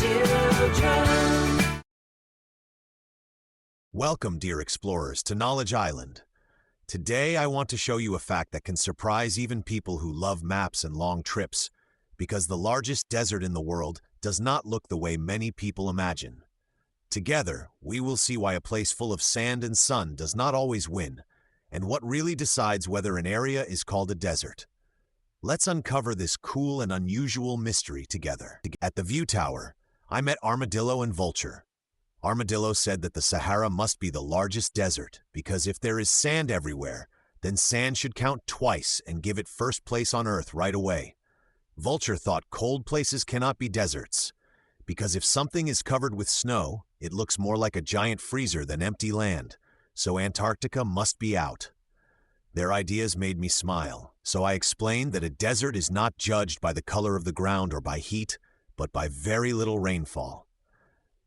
children. Welcome, dear explorers, to Knowledge Island. Today I want to show you a fact that can surprise even people who love maps and long trips, because the largest desert in the world does not look the way many people imagine. Together, we will see why a place full of sand and sun does not always win, and what really decides whether an area is called a desert. Let's uncover this cool and unusual mystery together. At the View Tower, I met Armadillo and Vulture. Armadillo said that the Sahara must be the largest desert because if there is sand everywhere, then sand should count twice and give it first place on Earth right away. Vulture thought cold places cannot be deserts because if something is covered with snow, it looks more like a giant freezer than empty land, so Antarctica must be out. Their ideas made me smile, so I explained that a desert is not judged by the color of the ground or by heat, but by very little rainfall.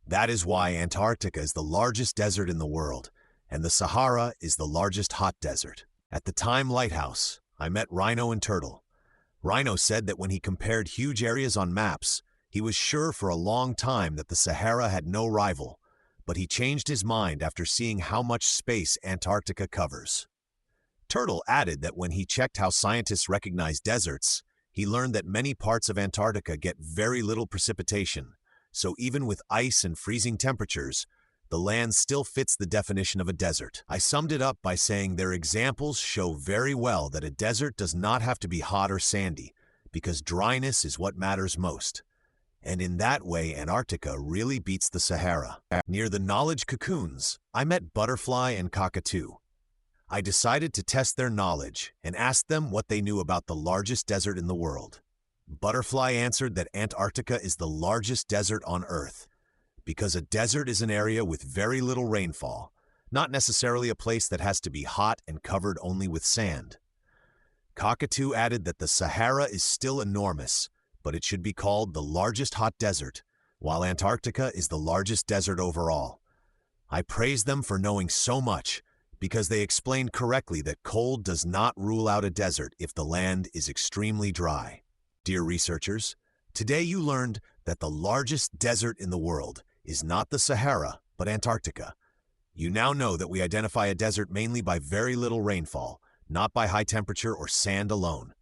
That is why Antarctica is the largest desert in the world, and the Sahara is the largest hot desert. At the Time Lighthouse, I met Rhino and Turtle. Rhino said that when he compared huge areas on maps, he was sure for a long time that the Sahara had no rival, but he changed his mind after seeing how much space Antarctica covers. Turtle added that when he checked how scientists recognize deserts, he learned that many parts of Antarctica get very little precipitation. So even with ice and freezing temperatures, the land still fits the definition of a desert. I summed it up by saying their examples show very well that a desert does not have to be hot or sandy, because dryness is what matters most. And in that way, Antarctica really beats the Sahara. Near the knowledge cocoons, I met Butterfly and Cockatoo. I decided to test their knowledge and asked them what they knew about the largest desert in the world. Butterfly answered that Antarctica is the largest desert on Earth, because a desert is an area with very little rainfall, not necessarily a place that has to be hot and covered only with sand. Cockatoo added that the Sahara is still enormous, but it should be called the largest hot desert, while Antarctica is the largest desert overall. I praised them for knowing so much, because they explained correctly that cold does not rule out a desert if the land is extremely dry. Dear researchers, today you learned that the largest desert in the world is not the Sahara, but Antarctica. You now know that we identify a desert mainly by very little rainfall, not by high temperature or sand alone.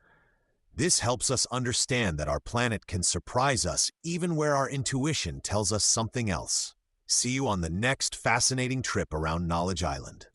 This helps us understand that our planet can surprise us even where our intuition tells us something else. See you on the next fascinating trip around Knowledge Island.